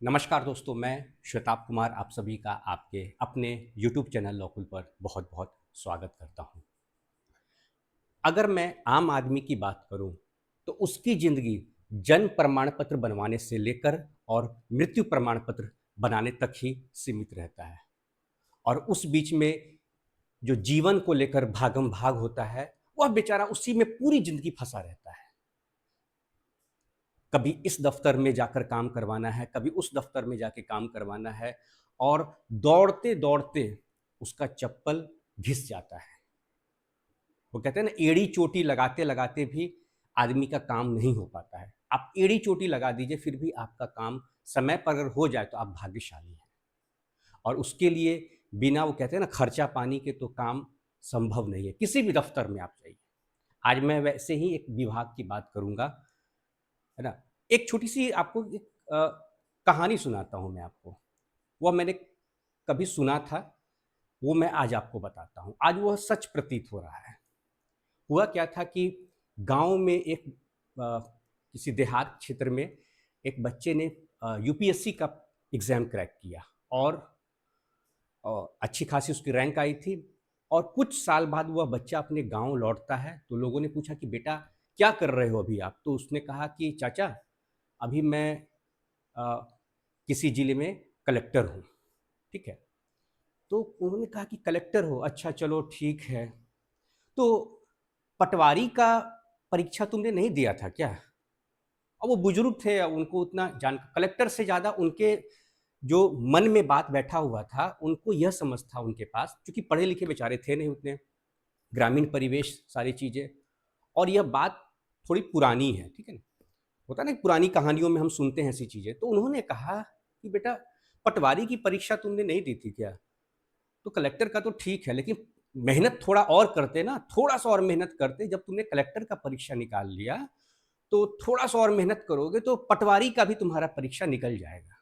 नमस्कार दोस्तों, मैं श्वेताब कुमार आप सभी का आपके अपने यूट्यूब चैनल लोकुल पर बहुत बहुत स्वागत करता हूं। अगर मैं आम आदमी की बात करूं तो उसकी ज़िंदगी जन्म प्रमाण पत्र बनवाने से लेकर और मृत्यु प्रमाण पत्र बनाने तक ही सीमित रहता है। और उस बीच में जो जीवन को लेकर भागम भाग होता है, वह बेचारा उसी में पूरी ज़िंदगी फंसा रहता है। कभी इस दफ्तर में जाकर काम करवाना है, कभी उस दफ्तर में जाके काम करवाना है और दौड़ते-दौड़ते उसका चप्पल घिस जाता है। वो कहते हैं ना, एड़ी चोटी लगाते-लगाते भी आदमी का काम नहीं हो पाता है। आप एड़ी चोटी लगा दीजिए, फिर भी आपका काम समय पर अगर हो जाए तो आप भाग्यशाली हैं। और उसके लिए बिना, वो कहते हैं ना, खर्चा पानी के तो काम संभव नहीं है, किसी भी दफ्तर में आप जाइए। आज मैं वैसे ही एक विभाग की बात करूँगा, है ना? एक छोटी-सी आपको एक कहानी सुनाता हूँ मैं आपको। वह मैंने कभी सुना था, वो मैं आज आपको बताता हूँ। आज वह सच प्रतीत हो रहा है। हुआ क्या था कि गाँव में एक किसी देहात क्षेत्र में एक बच्चे ने यूपीएससी का एग्ज़ाम क्रैक किया और अच्छी खासी उसकी रैंक आई थी। और कुछ साल बाद वह बच्चा अपने गाँव लौटता है, तो लोगों ने पूछा कि बेटा क्या कर रहे हो अभी आप? तो उसने कहा कि चाचा, अभी मैं अ, किसी ज़िले में कलेक्टर हूँ, ठीक है? तो उन्होंने कहा कि कलेक्टर हो, अच्छा चलो ठीक है। तो पटवारी का परीक्षा तुमने नहीं दिया था क्या? और वो बुजुर्ग थे, उनको उतना जान कलेक्टर से ज़्यादा उनके जो मन में बात बैठा हुआ था, उनको यह समझ था उनके पास, चूँकि पढ़े लिखे बेचारे थे नहीं उतने, ग्रामीण परिवेश सारी चीज़ें। और यह बात थोड़ी पुरानी है, ठीक है ना? होता है ना कि पुरानी कहानियों में हम सुनते हैं ऐसी चीज़ें। तो उन्होंने कहा कि बेटा, पटवारी की परीक्षा तुमने नहीं दी थी क्या? तो कलेक्टर का तो ठीक है, लेकिन मेहनत थोड़ा और करते ना, थोड़ा-सा और मेहनत करते। जब तुमने कलेक्टर का परीक्षा निकाल लिया, तो थोड़ा-सा और मेहनत करोगे तो पटवारी का भी तुम्हारा परीक्षा निकल जाएगा।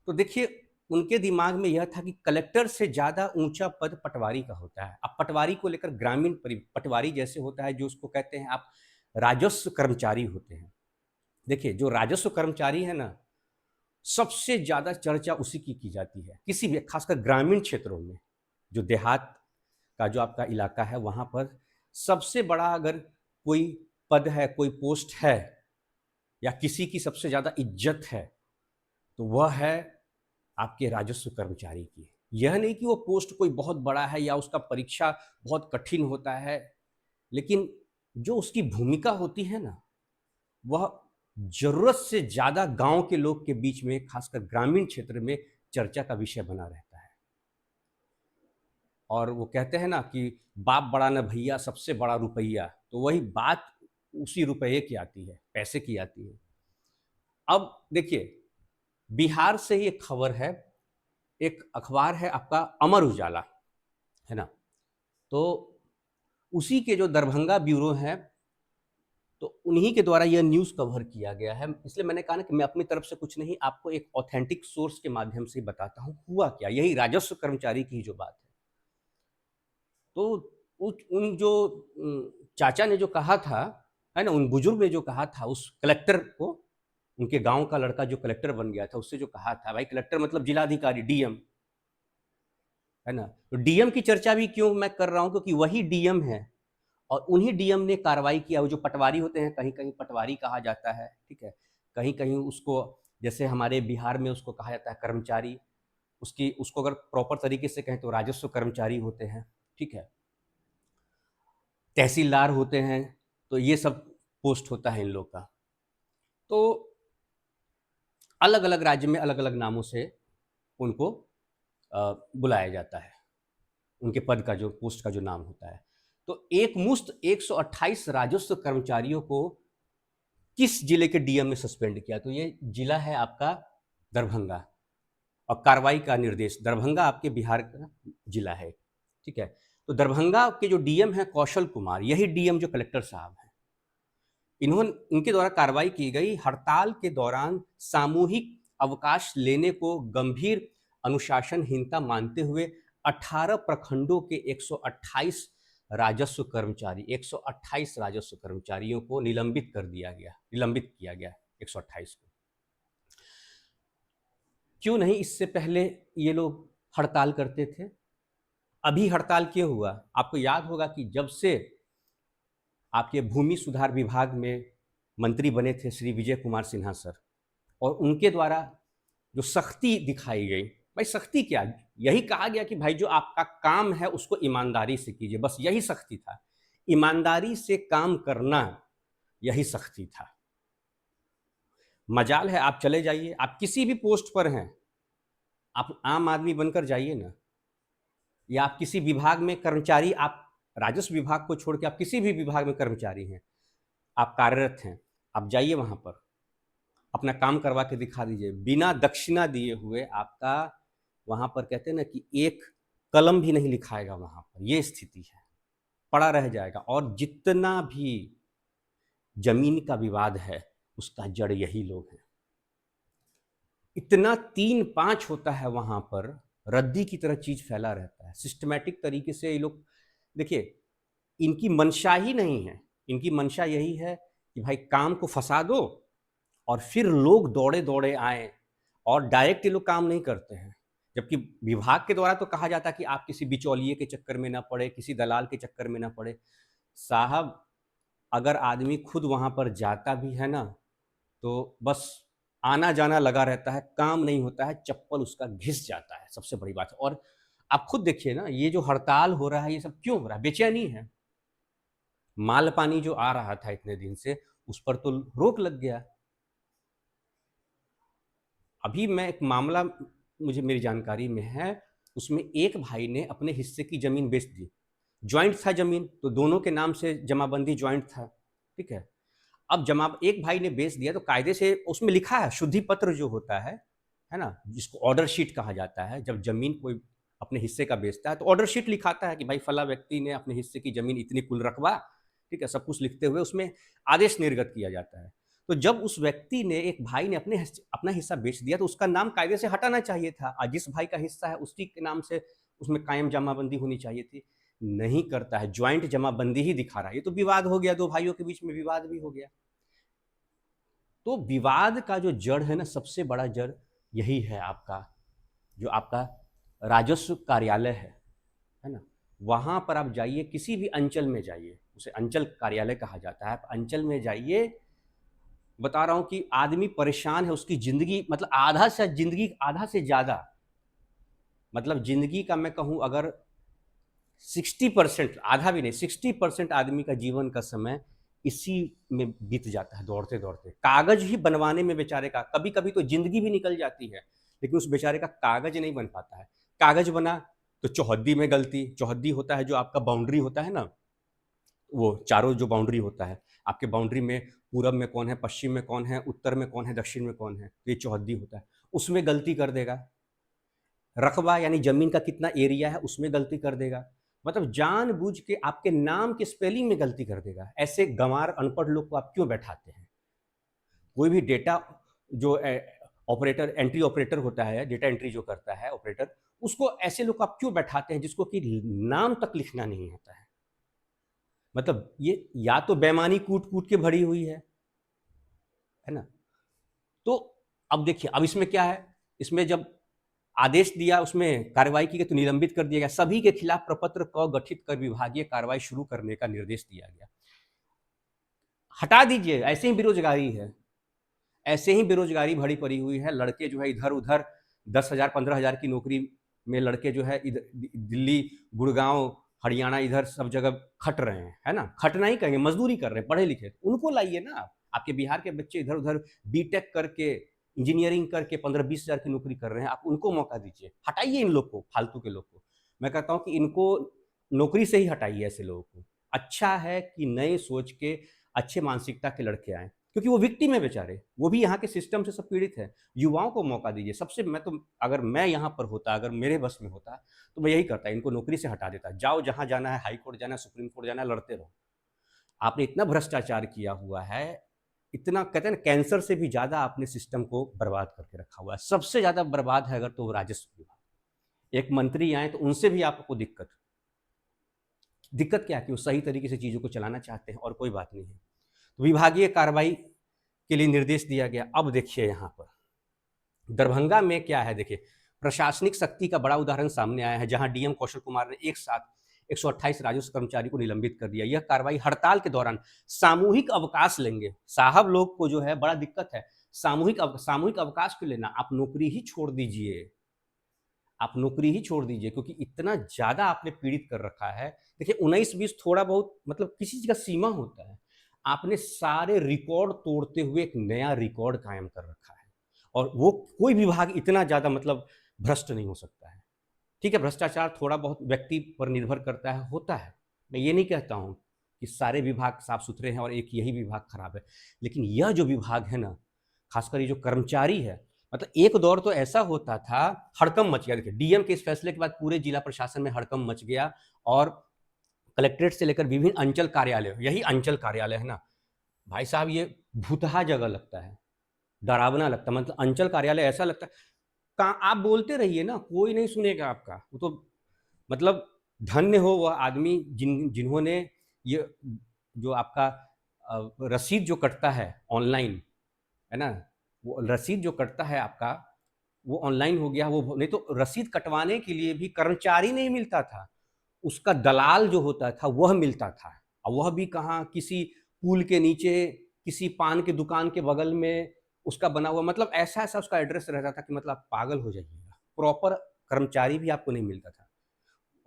तो देखिए, उनके दिमाग में यह था कि कलेक्टर से ज़्यादा ऊँचा पद पटवारी का होता है। अब पटवारी को लेकर ग्रामीण पटवारी जैसे होता है, जो उसको कहते हैं आप राजस्व कर्मचारी होते हैं। देखिए, जो राजस्व कर्मचारी है ना, सबसे ज़्यादा चर्चा उसी की जाती है। किसी भी, खासकर ग्रामीण क्षेत्रों में, जो देहात का जो आपका इलाका है, वहाँ पर सबसे बड़ा अगर कोई पद है, कोई पोस्ट है या किसी की सबसे ज़्यादा इज़्ज़त है, तो वह है आपके राजस्व कर्मचारी की। यह नहीं कि वो पोस्ट कोई बहुत बड़ा है या उसका परीक्षा बहुत कठिन होता है, लेकिन जो उसकी भूमिका होती है ना, वह ज़रूरत से ज़्यादा गाँव के लोग के बीच में, खासकर ग्रामीण क्षेत्र में, चर्चा का विषय बना रहता है। और वो कहते हैं ना कि बाप बड़ा न भैया, सबसे बड़ा रुपैया, तो वही बात उसी रुपये की आती है, पैसे की आती है। अब देखिए, बिहार से ही एक खबर है, एक अखबार है आपका अमर उजाला, है ना? तो उसी के जो दरभंगा ब्यूरो हैं, तो उन्हीं के द्वारा यह न्यूज़ कवर किया गया है। इसलिए मैंने कहा ना कि मैं अपनी तरफ से कुछ नहीं, आपको एक ऑथेंटिक सोर्स के माध्यम से बताता हूँ, हुआ क्या, यही राजस्व कर्मचारी की जो बात है। तो उन जो चाचा ने जो कहा था, है ना, उन बुजुर्ग ने जो कहा था उस कलेक्टर को, उनके गाँव का लड़का जो कलेक्टर बन गया था, उससे जो कहा था, भाई कलेक्टर मतलब जिलाधिकारी, डीएम, है ना? तो डीएम की चर्चा भी क्यों मैं कर रहा हूँ, क्योंकि वही डीएम है और उन्हीं डीएम ने कार्रवाई किया। वो जो पटवारी होते हैं, कहीं-कहीं पटवारी कहा जाता है, ठीक है? कहीं-कहीं उसको, जैसे हमारे बिहार में उसको कहा जाता है कर्मचारी, उसकी उसको अगर प्रॉपर तरीके से कहें तो राजस्व कर्मचारी होते हैं, ठीक है? तहसीलदार होते हैं, तो ये सब पोस्ट होता है इन लोग का। तो अलग-अलग राज्य में अलग-अलग नामों से उनको बुलाया जाता है, उनके पद का जो, पोस्ट का जो नाम होता है। तो एक मुश्त 128 राजस्व कर्मचारियों को किस जिले के डीएम ने सस्पेंड किया? तो ये जिला है आपका दरभंगा। और कार्रवाई का निर्देश, दरभंगा आपके बिहार का जिला है, ठीक है? तो दरभंगा के जो डीएम हैं कौशल कुमार, यही डीएम जो कलेक्टर साहब हैं। इनके द्वारा कार्रवाई की गई। हड़ताल के दौरान सामूहिक अवकाश लेने को गंभीर अनुशासनहीनता मानते हुए 18 प्रखंडों के 128 राजस्व कर्मचारियों को निलंबित किया गया 128 को। क्यों नहीं इससे पहले ये लोग हड़ताल करते थे? अभी हड़ताल क्यों हुआ? आपको याद होगा कि जब से आपके भूमि सुधार विभाग में मंत्री बने थे श्री विजय कुमार सिन्हा सर, और उनके द्वारा जो सख्ती दिखाई गई, भाई सख्ती क्या, यही कहा गया कि भाई जो आपका काम है उसको ईमानदारी से कीजिए, बस यही सख्ती था। ईमानदारी से काम करना यही सख्ती था। मजाल है आप चले जाइए, आप किसी भी पोस्ट पर हैं, आप आम आदमी बनकर जाइए ना, या आप किसी विभाग में कर्मचारी, आप राजस्व विभाग को छोड़ के आप किसी भी विभाग में कर्मचारी हैं, आप कार्यरत हैं, आप जाइए वहां पर, अपना काम करवा के दिखा दीजिए, बिना दक्षिणा दिए हुए आपका वहां पर कहते हैं ना कि एक कलम भी नहीं लिखाएगा वहां पर, ये स्थिति है, पड़ा रह जाएगा। और जितना भी जमीन का विवाद है उसका जड़ यही लोग हैं। इतना 3-5 होता है वहां पर, रद्दी की तरह चीज फैला रहता है सिस्टमैटिक तरीके से। ये लोग देखिए, इनकी मंशा ही नहीं है, इनकी मंशा यही है कि भाई काम को फंसा दो और फिर लोग दौड़े दौड़े आए, और डायरेक्ट ये लोग काम नहीं करते हैं। जबकि विभाग के द्वारा तो कहा जाता है कि आप किसी बिचौलिए के चक्कर में ना पड़े, किसी दलाल के चक्कर में ना पड़े। साहब, अगर आदमी खुद वहां पर जाता भी है ना, तो बस आना जाना लगा रहता है, काम नहीं होता है, चप्पल उसका घिस जाता है, सबसे बड़ी बात है। और आप खुद देखिए ना, ये जो हड़ताल हो रहा है ये सब क्यों हो रहा है? बेचैनी है। माल पानी जो आ रहा था इतने दिन से, उस पर तो रोक लग गया। अभी मैं एक मामला, मुझे मेरी जानकारी में है, उसमें एक भाई ने अपने हिस्से की जमीन बेच दी। ज्वाइंट था जमीन, तो दोनों के नाम से जमाबंदी ज्वाइंट था, ठीक है। अब जमा एक भाई ने बेच दिया तो कायदे से उसमें लिखा है, शुद्धि पत्र जो होता है ना, जिसको ऑर्डर शीट कहा जाता है। जब जमीन कोई अपने हिस्से का बेचता है तो ऑर्डर शीट लिखाता है कि भाई फला व्यक्ति ने अपने हिस्से की जमीन इतनी कुल रकबा, ठीक है, सब कुछ लिखते हुए उसमें आदेश निर्गत किया जाता है। तो जब उस व्यक्ति ने, एक भाई ने अपना हिस्सा बेच दिया, तो उसका नाम कायदे से हटाना चाहिए था, और जिस भाई का हिस्सा है उसी के नाम से उसमें कायम जमाबंदी होनी चाहिए थी। नहीं करता है, ज्वाइंट जमाबंदी ही दिखा रहा है। ये तो विवाद हो गया, दो भाइयों के बीच में विवाद भी हो गया। तो विवाद का जो जड़ है ना, सबसे बड़ा जड़ यही है आपका, जो आपका राजस्व कार्यालय है ना। वहां पर आप जाइए, किसी भी अंचल में जाइए, उसे अंचल कार्यालय कहा जाता है, आप अंचल में जाइए, बता रहा हूं कि आदमी परेशान है, उसकी जिंदगी मतलब आधा से ज्यादा, मतलब जिंदगी का मैं कहूं अगर 60%, आधा भी नहीं, 60% आदमी का जीवन का समय इसी में बीत जाता है, दौड़ते दौड़ते। कागज ही बनवाने में बेचारे का कभी कभी तो जिंदगी भी निकल जाती है, लेकिन उस बेचारे का कागज नहीं बन पाता है। कागज बना तो चौहद्दी में गलती, चौहद्दी होता है जो आपका बाउंड्री होता है ना, वो चारों जो बाउंड्री होता है आपके, बाउंड्री में पूरब में कौन है, पश्चिम में कौन है, उत्तर में कौन है, दक्षिण में कौन है, तो ये चौहद्दी होता है, उसमें गलती कर देगा। रकबा यानी जमीन का कितना एरिया है उसमें गलती कर देगा, मतलब जानबूझ के आपके नाम के स्पेलिंग में गलती कर देगा। ऐसे गंवार अनपढ़ लोग को आप क्यों बैठाते हैं? कोई भी डेटा जो ऑपरेटर, एंट्री ऑपरेटर होता है, डेटा एंट्री जो करता है ऑपरेटर, उसको ऐसे लोग को आप क्यों बैठाते हैं जिसको कि नाम तक लिखना नहीं आता है? मतलब ये या तो बेईमानी कूट कूट के भरी हुई है ना। तो अब देखिए, अब इसमें क्या है, इसमें जब आदेश दिया, उसमें कार्रवाई की गई तो निलंबित कर दिया गया, सभी के खिलाफ प्रपत्र क गठित कर विभागीय कार्रवाई शुरू करने का निर्देश दिया गया। हटा दीजिए, ऐसे ही बेरोजगारी है, ऐसे ही बेरोजगारी भरी पड़ी हुई है। लड़के जो है इधर उधर 10,000 15,000 की नौकरी में लड़के जो है इधर दिल्ली, गुड़गांव, हरियाणा, इधर सब जगह खट रहे हैं, है ना। खटना ही कहेंगे, मजदूरी कर रहे हैं, पढ़े लिखे, उनको लाइए ना आप। आपके बिहार के बच्चे इधर उधर बीटेक करके, इंजीनियरिंग करके 15-20 हजार की नौकरी कर रहे हैं, आप उनको मौका दीजिए। हटाइए इन लोग को, फालतू के लोग को। मैं कहता हूँ कि इनको नौकरी से ही हटाइए ऐसे लोगों को। अच्छा है कि नए सोच के, अच्छे मानसिकता के लड़के आए, क्योंकि वो विक्टिम है बेचारे, वो भी यहाँ के सिस्टम से सब पीड़ित है। युवाओं को मौका दीजिए। सबसे मैं तो, अगर मैं यहाँ पर होता, अगर मेरे बस में होता, तो मैं यही करता, इनको नौकरी से हटा देता। जाओ जहाँ जाना है, हाई कोर्ट जाना है, सुप्रीम कोर्ट जाना है, लड़ते रहो। आपने इतना भ्रष्टाचार किया हुआ है, इतना कहते हैं ना, कैंसर से भी ज्यादा आपने सिस्टम को बर्बाद करके रखा हुआ है। सबसे ज्यादा बर्बाद है अगर, तो वो राजस्व विभाग। एक मंत्री आए तो उनसे भी आपको दिक्कत, दिक्कत क्या है कि वो सही तरीके से चीजों को चलाना चाहते हैं, और कोई बात नहीं है। तो विभागीय कार्रवाई के लिए निर्देश दिया गया। अब देखिए यहाँ पर दरभंगा में क्या है देखिए, प्रशासनिक शक्ति का बड़ा उदाहरण सामने आया है, जहां डीएम कौशल कुमार ने एक साथ 128 राजस्व कर्मचारी को निलंबित कर दिया। यह कार्रवाई हड़ताल के दौरान सामूहिक अवकाश लेंगे। साहब लोग को जो है बड़ा दिक्कत है, सामूहिक अवकाश क्यों लेना, आप नौकरी ही छोड़ दीजिए, आप नौकरी ही छोड़ दीजिए, क्योंकि इतना ज़्यादा आपने पीड़ित कर रखा है। देखिए 19-20 थोड़ा बहुत मतलब किसी चीज़ का सीमा होता है, आपने सारे रिकॉर्ड तोड़ते हुए एक नया रिकॉर्ड कायम कर रखा है, और वो कोई विभाग इतना ज़्यादा मतलब भ्रष्ट नहीं हो सकता है। ठीक है, भ्रष्टाचार थोड़ा बहुत व्यक्ति पर निर्भर करता है, होता है, मैं ये नहीं कहता हूँ कि सारे विभाग साफ सुथरे हैं और एक यही विभाग खराब है, लेकिन यह जो विभाग है ना, खासकर ये जो कर्मचारी है, मतलब एक दौर तो ऐसा होता था, हड़कंप मच गया। देखिए डीएम के इस फैसले के बाद पूरे जिला प्रशासन में हड़कंप मच गया, और कलेक्ट्रेट से लेकर विभिन्न अंचल कार्यालय, यही अंचल कार्यालय है ना भाई साहब, ये भूतहा जगह लगता है, डरावना लगता है, मतलब अंचल कार्यालय ऐसा लगता है, कहाँ आप बोलते रहिए ना, कोई नहीं सुनेगा आपका, वो तो मतलब धन्य हो वह आदमी जिन्होंने ये जो आपका रसीद जो कटता है ऑनलाइन, है ना, वो रसीद जो कटता है आपका, वो ऑनलाइन हो गया, वो नहीं तो रसीद कटवाने के लिए भी कर्मचारी नहीं मिलता था, उसका दलाल जो होता था वह मिलता था, और वह भी कहाँ, किसी पुल के नीचे, किसी पान की दुकान के बगल में उसका बना हुआ, मतलब ऐसा ऐसा उसका एड्रेस रहता था कि मतलब आप पागल हो जाइएगा, प्रॉपर कर्मचारी भी आपको नहीं मिलता था।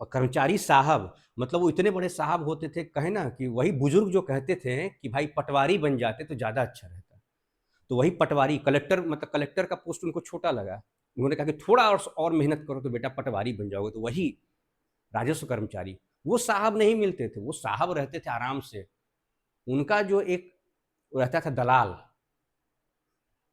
और कर्मचारी साहब, मतलब वो इतने बड़े साहब होते थे, कहे ना कि वही बुजुर्ग जो कहते थे कि भाई पटवारी बन जाते तो ज़्यादा अच्छा रहता, तो वही पटवारी, कलेक्टर, मतलब कलेक्टर का पोस्ट उनको छोटा लगा, उन्होंने कहा कि थोड़ा और मेहनत करो तो बेटा पटवारी बन जाओगे, तो वही राजस्व कर्मचारी, वो साहब नहीं मिलते थे, वो साहब रहते थे आराम से, उनका जो एक रहता था दलाल।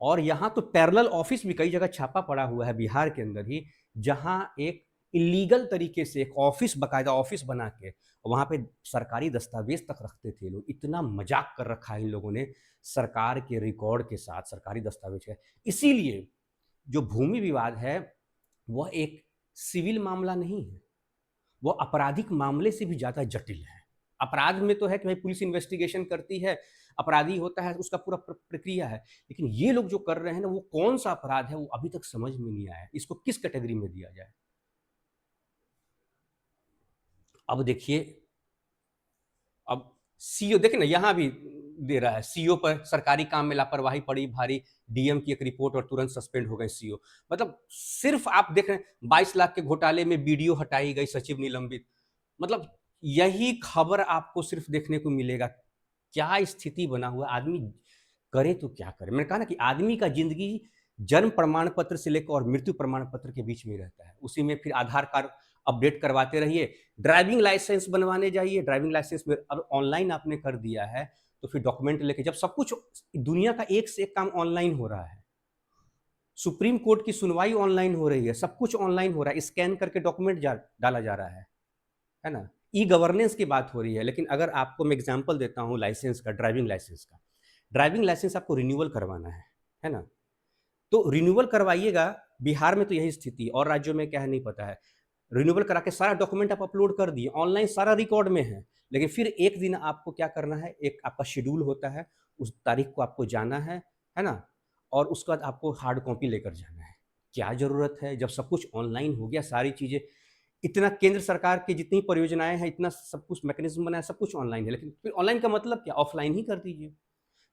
और यहाँ तो पैरेलल ऑफिस भी कई जगह छापा पड़ा हुआ है बिहार के अंदर ही, जहाँ एक इलीगल तरीके से एक ऑफिस, बकायदा ऑफिस बना के वहाँ पे सरकारी दस्तावेज तक रखते थे लोग, इतना मजाक कर रखा है इन लोगों ने सरकार के रिकॉर्ड के साथ, सरकारी दस्तावेज का। इसीलिए जो भूमि विवाद है वह एक सिविल मामला नहीं है, वो आपराधिक मामले से भी ज़्यादा जटिल है। अपराध में तो है कि भाई पुलिस इन्वेस्टिगेशन करती है, अपराधी होता है, उसका पूरा प्रक्रिया है, लेकिन ये लोग जो कर रहे हैं ना, वो कौन सा अपराध है वो अभी तक समझ में नहीं आया, इसको किस कैटेगरी में दिया जाए। अब देखिए, अब सीओ देखिए ना, यहाँ भी दे रहा है, सीओ पर सरकारी काम में लापरवाही पड़ी भारी, डीएम की एक रिपोर्ट और तुरंत सस्पेंड हो गए सीओ। मतलब सिर्फ आप देख रहे हैं 22 लाख के घोटाले में बीडीओ हटाई गई, सचिव निलंबित, मतलब यही खबर आपको सिर्फ देखने को मिलेगा। क्या स्थिति बना हुआ, आदमी करे तो क्या करे। मैंने कहा ना कि आदमी का जिंदगी जन्म प्रमाण पत्र से लेकर और मृत्यु प्रमाण पत्र के बीच में रहता है, उसी में फिर आधार कार्ड अपडेट करवाते रहिए, ड्राइविंग लाइसेंस बनवाने जाइए, ड्राइविंग लाइसेंस में अब ऑनलाइन आपने कर दिया है, तो फिर डॉक्यूमेंट लेके, जब सब कुछ दुनिया का एक से एक काम ऑनलाइन हो रहा है, सुप्रीम कोर्ट की सुनवाई ऑनलाइन हो रही है, सब कुछ ऑनलाइन हो रहा है, स्कैन करके डॉक्यूमेंट डाला जा रहा है ना, ई गवर्नेंस की बात हो रही है। लेकिन अगर आपको मैं एग्जांपल देता हूँ लाइसेंस का, ड्राइविंग लाइसेंस आपको रिन्यूअल करवाना है ना, तो रिन्यूअल करवाइएगा, बिहार में तो यही स्थिति, और राज्यों में क्या है नहीं पता है, रिन्यूअल करा के सारा डॉक्यूमेंट आप अपलोड कर दिए, ऑनलाइन सारा रिकॉर्ड में है, लेकिन फिर एक दिन आपको क्या करना है, एक आपका शेड्यूल होता है, उस तारीख को आपको जाना है ना, और उसके बाद आपको हार्ड कॉपी लेकर जाना है। क्या ज़रूरत है, जब सब कुछ ऑनलाइन हो गया, सारी चीज़ें, इतना केंद्र सरकार की जितनी परियोजनाएं हैं, इतना सब कुछ मैकेनिज्म बना है, सब कुछ ऑनलाइन है, लेकिन फिर ऑनलाइन का मतलब क्या, ऑफलाइन ही कर दीजिए।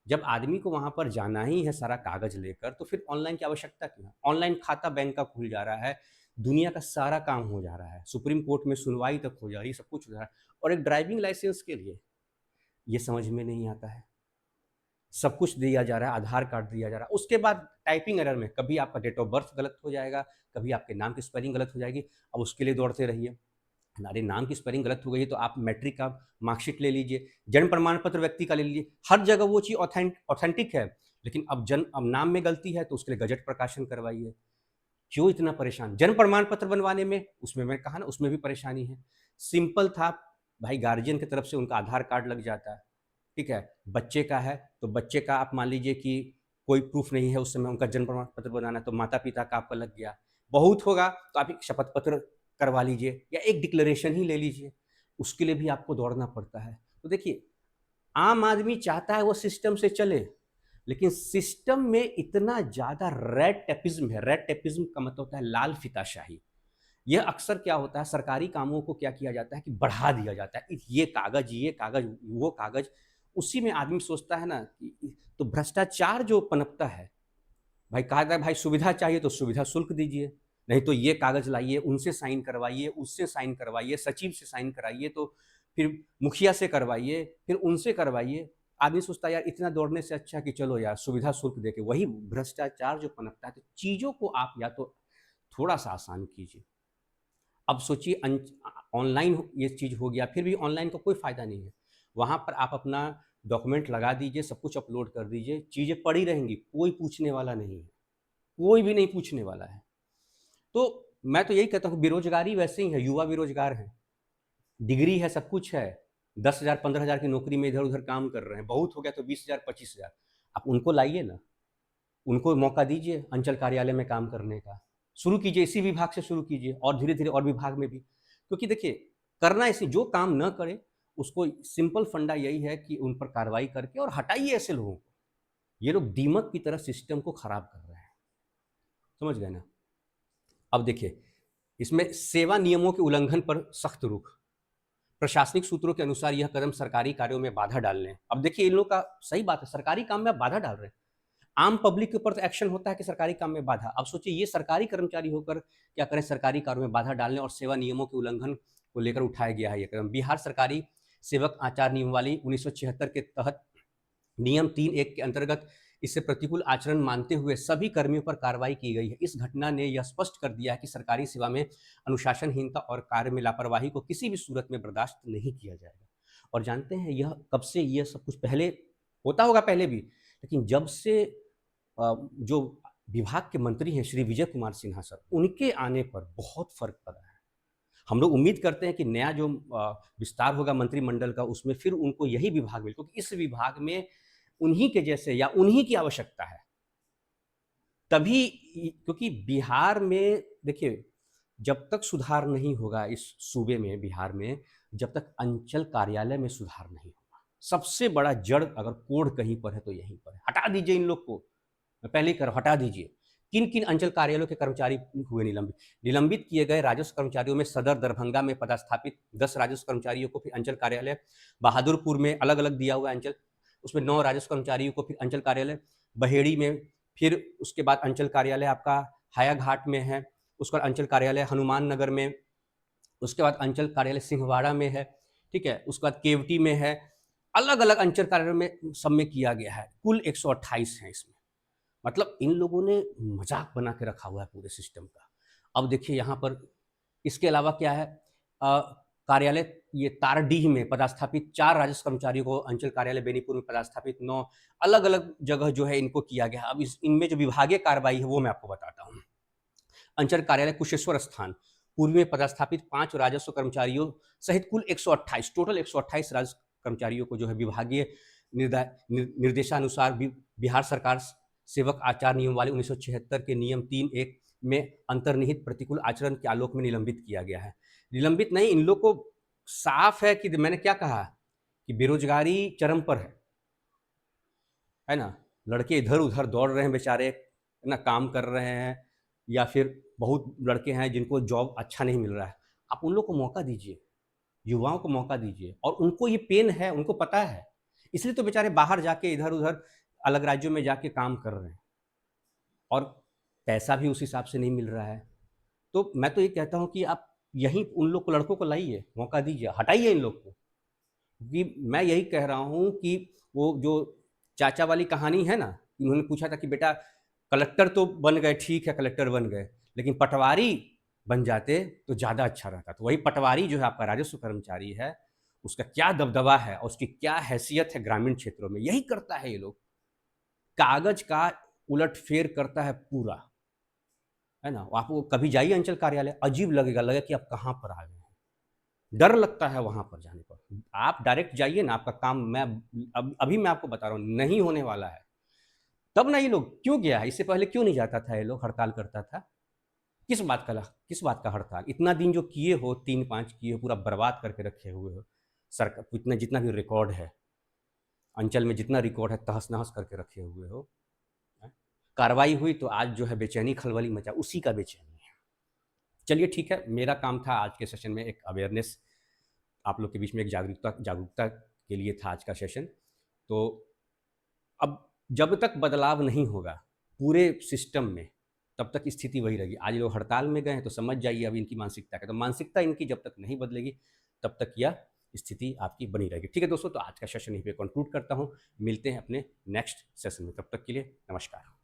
जब आदमी को वहां पर जाना ही है सारा कागज लेकर, तो फिर ऑनलाइन की आवश्यकता क्यों है। ऑनलाइन खाता बैंक का खुल जा रहा है, दुनिया का सारा काम हो जा रहा है, सुप्रीम कोर्ट में सुनवाई तक हो जा रही है, सब कुछ हो जा रहा है, और एक ड्राइविंग लाइसेंस के लिए ये समझ में नहीं आता है, सब कुछ दिया जा रहा है, आधार कार्ड दिया जा रहा है, उसके बाद टाइपिंग एरर में कभी आपका डेट ऑफ बर्थ गलत हो जाएगा, कभी आपके नाम की स्पेलिंग गलत हो जाएगी, अब उसके लिए दौड़ते रहिए। हमारे नाम की स्पेलिंग गलत हो गई है तो आप मैट्रिक का मार्कशीट ले लीजिए, जन्म प्रमाण पत्र व्यक्ति का ले लीजिए, हर जगह वो चीज़ ऑथेंटिक है, लेकिन अब नाम में गलती है तो उसके लिए गजट प्रकाशन करवाइए। क्यों इतना परेशान, जन्म प्रमाण पत्र बनवाने में, उसमें मैं कहा ना, उसमें भी परेशानी है। सिंपल था भाई, गार्जियन की तरफ से उनका आधार कार्ड लग जाता है, ठीक है, बच्चे का है तो बच्चे का आप मान लीजिए कि कोई प्रूफ नहीं है उस समय उनका जन्म प्रमाण पत्र बनाना, तो माता पिता का आपका लग गया, बहुत होगा तो आप एक शपथ पत्र करवा लीजिए या एक डिक्लेरेशन ही ले लीजिए, उसके लिए भी आपको दौड़ना पड़ता है। तो देखिए, आम आदमी चाहता है वो सिस्टम से चले, लेकिन सिस्टम में इतना ज़्यादा रेड टेपिज्म है। रेड टेपिज्म का मतलब होता है लाल फीताशाही। यह अक्सर क्या होता है, सरकारी कामों को क्या किया जाता है कि बढ़ा दिया जाता है, ये कागज, वो कागज। उसी में आदमी सोचता है ना कि तो भ्रष्टाचार जो पनपता है, भाई कहा जाता है भाई सुविधा चाहिए तो सुविधा शुल्क दीजिए, नहीं तो ये कागज लाइए, उनसे साइन करवाइए, उससे साइन करवाइए, सचिव से साइन कराइए, तो फिर मुखिया से करवाइए, फिर उनसे करवाइए। आदमी सोचता है यार इतना दौड़ने से अच्छा कि चलो यार सुविधा शुल्क देके, वही भ्रष्टाचार जो पनपता है। तो चीज़ों को आप या तो थोड़ा सा आसान कीजिए। अब सोचिए ऑनलाइन ये चीज़ हो गया, फिर भी ऑनलाइन का कोई फ़ायदा नहीं है। वहाँ पर आप अपना डॉक्यूमेंट लगा दीजिए, सब कुछ अपलोड कर दीजिए, चीज़ें पड़ी रहेंगी, कोई पूछने वाला नहीं है, कोई भी नहीं पूछने वाला है। तो मैं तो यही कहता हूँ बेरोजगारी वैसे ही है, युवा बेरोजगार हैं, डिग्री है, सब कुछ है, 10,000 15,000 की नौकरी में इधर उधर काम कर रहे हैं, बहुत हो गया तो 20,000 25,000। आप उनको लाइए ना, उनको मौका दीजिए अंचल कार्यालय में काम करने का, शुरू कीजिए, इसी विभाग से शुरू कीजिए और धीरे धीरे और विभाग में भी। क्योंकि देखिए करना ऐसी, जो काम न करे उसको सिंपल फंडा यही है कि उन पर कार्रवाई करके और हटाइए ऐसे लोगों को। ये लोग दीमक की तरह सिस्टम को खराब कर रहे हैं, समझ गए ना। अब देखिए इसमें सेवा नियमों के उल्लंघन पर सख्त रुख। प्रशासनिक सूत्रों के अनुसार यह कदम सरकारी कार्यों में बाधा डालने। अब देखिए इन लोग का सही बात है, सरकारी काम में आप बाधा डाल रहे हैं। आम पब्लिक के ऊपर तो एक्शन होता है कि सरकारी काम में बाधा। अब सोचिए ये सरकारी कर्मचारी होकर क्या करें, सरकारी कार्यों में बाधा डालने और सेवा नियमों के उल्लंघन को लेकर उठाया गया है यह कदम। बिहार सरकारी सेवक आचार नियमावली 1976 के तहत नियम 3(1) के अंतर्गत इससे प्रतिकूल आचरण मानते हुए सभी कर्मियों पर कार्रवाई की गई है। इस घटना ने यह स्पष्ट कर दिया है कि सरकारी सेवा में अनुशासनहीनता और कार्य में लापरवाही को किसी भी सूरत में बर्दाश्त नहीं किया जाएगा। और जानते हैं यह कब से, यह सब कुछ पहले होता होगा पहले भी, लेकिन जब से जो विभाग के मंत्री हैं श्री विजय कुमार सिन्हा सर, उनके आने पर बहुत फर्क पड़ा है। हम लोग उम्मीद करते हैं कि नया जो विस्तार होगा मंत्रिमंडल का, उसमें फिर उनको यही विभाग मिले, क्योंकि इस विभाग में उन्हीं के जैसे या उन्हीं की आवश्यकता है तभी। क्योंकि बिहार में देखिए जब तक सुधार नहीं होगा इस सूबे में, बिहार में, जब तक अंचल कार्यालय में सुधार नहीं होगा। सबसे बड़ा जड़ अगर कोड़ कहीं पर है तो यहीं पर है। हटा दीजिए इन लोग को, मैं पहले ही कर हटा दीजिए। किन किन अंचल कार्यालयों के कर्मचारी हुए निलंबित? निलंबित किए गए राजस्व कर्मचारियों में सदर दरभंगा में पदस्थापित 10 राजस्व कर्मचारियों को फिर अंचल कार्यालय, बहादुरपुर में अलग अलग दिया हुआ अंचल, उसमें 9 राजस्व कर्मचारियों को फिर अंचल कार्यालय, बहेड़ी में फिर उसके बाद अंचल कार्यालय आपका हायाघाट में है, उसका अंचल कार्यालय हनुमान नगर में, उसके बाद अंचल कार्यालय सिंहवाड़ा में है, ठीक है, उसके बाद केवटी में है। अलग अलग अंचल कार्यालय में सब में किया गया है, कुल 128 हैं इसमें। मतलब इन लोगों ने मजाक बना के रखा हुआ है पूरे सिस्टम का। अब देखिए यहाँ पर इसके अलावा क्या है, कार्यालय ये तारडीह में पदस्थापित 4 राजस्व कर्मचारियों को, अंचल कार्यालय बेनीपुर में पदस्थापित 9, अलग अलग जगह जो है इनको किया गया। अब इनमें जो विभागीय कार्रवाई है वो मैं आपको बताता हूँ। अंचल कार्यालय कुशेश्वर स्थान पूर्व में पदस्थापित 5 राजस्व कर्मचारियों सहित कुल 128, टोटल 128 राजस्व कर्मचारियों को जो है विभागीय निर्देशानुसार बिहार सरकार सेवक आचार नियमावली 1976 के नियम 3(1) में अंतर्निहित प्रतिकूल आचरण के आलोक में निलंबित किया गया है। निलंबित नहीं, इन लोग को साफ है कि मैंने क्या कहा कि बेरोजगारी चरम पर है ना। लड़के इधर उधर दौड़ रहे हैं बेचारे, है ना, काम कर रहे हैं, या फिर बहुत लड़के हैं जिनको जॉब अच्छा नहीं मिल रहा है। आप उन लोग को मौका दीजिए, युवाओं को मौका दीजिए, और उनको ये पेन है, उनको पता है, इसलिए तो बेचारे बाहर जाके इधर उधर अलग राज्यों में जाके काम कर रहे हैं, और पैसा भी उस हिसाब से नहीं मिल रहा है। तो मैं तो ये कहता हूँ कि आप यहीं उन लोग को, लड़कों को लाइए, मौका दीजिए, हटाइए इन लोग को। क्योंकि मैं यही कह रहा हूँ कि वो जो चाचा वाली कहानी है ना, उन्होंने पूछा था कि बेटा कलेक्टर तो बन गए, ठीक है कलेक्टर बन गए, लेकिन पटवारी बन जाते तो ज़्यादा अच्छा रहता। तो वही पटवारी जो है आपका राजस्व कर्मचारी है, उसका क्या दबदबा है और उसकी क्या हैसियत है ग्रामीण क्षेत्रों में, यही करता है ये लोग। कागज का उलटफेर करता है पूरा, है ना। आपको कभी जाइए अंचल कार्यालय, अजीब लगेगा कि आप कहाँ पर आ गए हैं, डर लगता है वहां पर जाने पर। आप डायरेक्ट जाइए ना, आपका काम मैं अभी मैं आपको बता रहा हूँ नहीं होने वाला है। तब ना ये लोग क्यों गया है, इससे पहले क्यों नहीं जाता था ये लोग, हड़ताल करता था? किस बात का हड़ताल? इतना दिन जो किए हो, 3-5 किए हो, पूरा बर्बाद करके रखे हुए हो सरकार, इतना जितना भी रिकॉर्ड है। अंचल में जितना रिकॉर्ड है तहस नहस करके रखे हुए हो। कार्रवाई हुई तो आज जो है बेचैनी खलबली मचा, उसी का बेचैनी है। चलिए ठीक है, मेरा काम था आज के सेशन में एक अवेयरनेस, आप लोग के बीच में एक जागरूकता के लिए था आज का सेशन। तो अब जब तक बदलाव नहीं होगा पूरे सिस्टम में, तब तक स्थिति वही रहेगी। आज लोग हड़ताल में गए हैं तो समझ जाइए अब इनकी मानसिकता क्या, तो मानसिकता इनकी जब तक नहीं बदलेगी तब तक यह स्थिति आपकी बनी रहेगी। ठीक है दोस्तों, तो आज का सेशन यहीं पे कंक्लूड करता हूँ। मिलते हैं अपने नेक्स्ट सेशन में, तब तक के लिए नमस्कार।